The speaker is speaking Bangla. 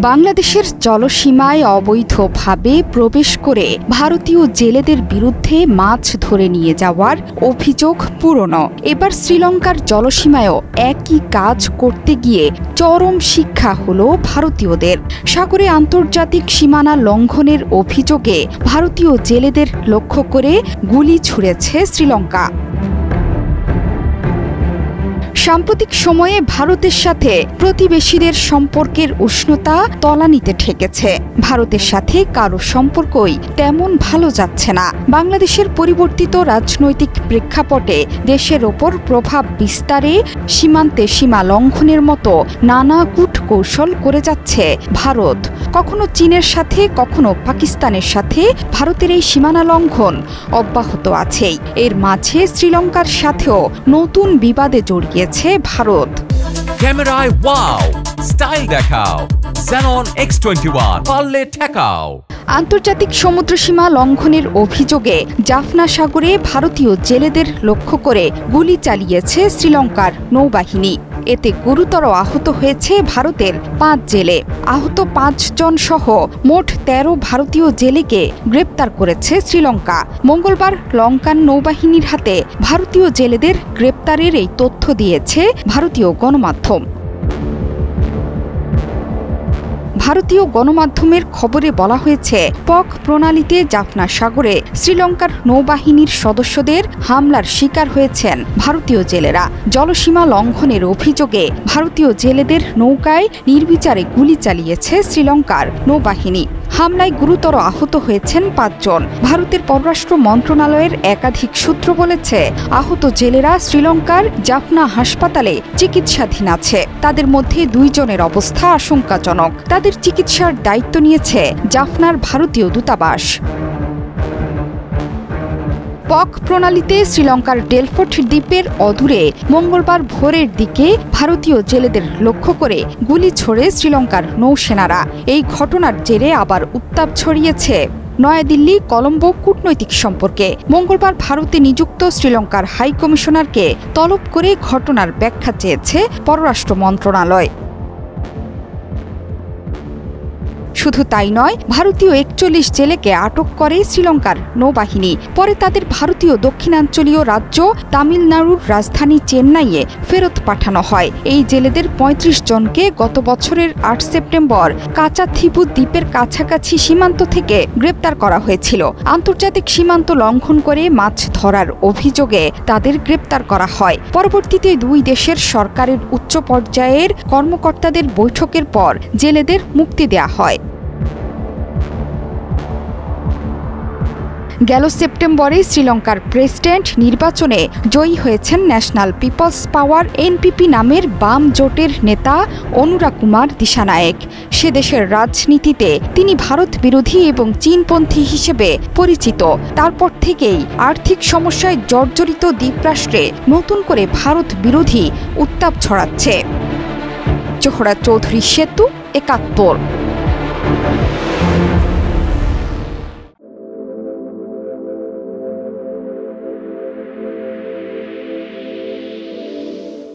বাংলাদেশের জলসীমায় অবৈধভাবে প্রবেশ করে ভারতীয় জেলেদের বিরুদ্ধে মাছ ধরে নিয়ে যাওয়ার অভিযোগ পুরনো। এবার শ্রীলঙ্কার জলসীমায়ও একই কাজ করতে গিয়ে চরম শিক্ষা হলো ভারতীয়দের। সাগরে আন্তর্জাতিক সীমানা লঙ্ঘনের অভিযোগে ভারতীয় জেলেদের লক্ষ্য করে গুলি ছুড়েছে শ্রীলঙ্কা। সাম্প্রতিক সময়ে ভারতের সাথে প্রতিবেশীদের সম্পর্কের উষ্ণতা তলানিতে ঠেকেছে। ভারতের সাথে কারো সম্পর্কই তেমন ভালো যাচ্ছে না। বাংলাদেশের পরিবর্তিত রাজনৈতিক প্রেক্ষাপটে দেশের ওপর প্রভাব বিস্তারে সীমান্তে সীমা লঙ্ঘনের মতো নানা কূটকৌশল করে যাচ্ছে ভারত। কখনো চীনের সাথে, কখনো পাকিস্তানের সাথে ভারতের এই সীমানা লঙ্ঘন অব্যাহত আছেই। এর মাঝে শ্রীলঙ্কার সাথেও নতুন বিবাদে জড়িয়েছে ভারত। ক্যামেরায় ওয়াও, স্টাইল দেখাও, Xenon X21 পারলে ঠেকাও। আন্তর্জাতিক সমুদ্রসীমা লঙ্ঘনের অভিযোগে জাফনা সাগরে ভারতীয় জেলেদের লক্ষ্য করে গুলি চালিয়েছে শ্রীলঙ্কার নৌবাহিনী। এতে গুরুতর আহত হয়েছে ভারতের 5 জেলে। আহত 5 জন সহ মোট 13 ভারতীয় জেলেকে গ্রেপ্তার করেছে শ্রীলঙ্কা। মঙ্গলবার লঙ্কান নৌবাহিনীর হাতে ভারতীয় জেলেদের গ্রেপ্তারের এই তথ্য দিয়েছে ভারতীয় গণমাধ্যম। ভারতীয় গণমাধ্যমের খবরে বলা হয়েছে, পক প্রণালীতে জাফনা সাগরে শ্রীলঙ্কার নৌবাহিনীর সদস্যদের হামলার শিকার হয়েছেন ভারতীয় জেলেরা। জলসীমা লঙ্ঘনের অভিযোগে ভারতীয় জেলেদের নৌকায় নির্বিচারে গুলি চালিয়েছে শ্রীলঙ্কার নৌবাহিনী। হামলায় গুরুতর আহত হয়েছেন 5 জন। ভারতের পররাষ্ট্র মন্ত্রণালয়ের একাধিক সূত্র বলেছে, আহত জেলেরা শ্রীলঙ্কার জাফনা হাসপাতালে চিকিৎসাধীন আছে। তাদের মধ্যে 2 জনের অবস্থা আশঙ্কাজনক। তাদের চিকিৎসার দায়িত্ব নিয়েছে জাফনার ভারতীয় দূতাবাস। পক প্রণালীতে শ্রীলঙ্কার ডেলফোর্ট দ্বীপের অদূরে মঙ্গলবার ভোরের দিকে ভারতীয় জেলেদের লক্ষ্য করে গুলি ছোড়ে শ্রীলঙ্কার নৌসেনারা। এই ঘটনার জেরে আবার উত্তাপ ছড়িয়েছে নয়াদিল্লি কলম্বো কূটনৈতিক সম্পর্কে। মঙ্গলবার ভারতে নিযুক্ত শ্রীলঙ্কার হাই কমিশনারকে তলব করে ঘটনার ব্যাখ্যা চেয়েছে পররাষ্ট্র মন্ত্রণালয়। শুধু তাই নয়, ভারতীয় 41 জেলেকে আটক করে শ্রীলঙ্কার নৌবাহিনী। পরে তাদের ভারতীয় দক্ষিণাঞ্চলীয় রাজ্য তামিলনাড়ুর রাজধানী চেন্নাইয়ে ফেরত পাঠানো হয়। এই জেলেদের 35 জনকে গত বছরের 8 সেপ্টেম্বর কাচাথিপু দ্বীপের কাছাকাছি সীমান্ত থেকে গ্রেপ্তার করা হয়েছিল। আন্তর্জাতিক সীমান্ত লঙ্ঘন করে মাছ ধরার অভিযোগে তাদের গ্রেপ্তার করা হয়। পরবর্তীতে 2 দেশের সরকারের উচ্চ পর্যায়ের কর্মকর্তাদের বৈঠকের পর জেলেদের মুক্তি দেয়া হয়। গেল সেপ্টেম্বরে শ্রীলঙ্কার প্রেসিডেন্ট নির্বাচনে জয়ী হয়েছেন ন্যাশনাল পিপলস পাওয়ার এনপিপি নামের বাম জোটের নেতা অনুরা কুমার দিশানায়েক। সে দেশের রাজনীতিতে তিনি ভারত বিরোধী এবং চীনপন্থী হিসেবে পরিচিত। তারপর থেকেই আর্থিক সমস্যায় জর্জরিত দ্বীপরাষ্ট্রে নতুন করে ভারত বিরোধী উত্তাপ ছড়াচ্ছে। জোহরা চৌধুরী সেতু, 71।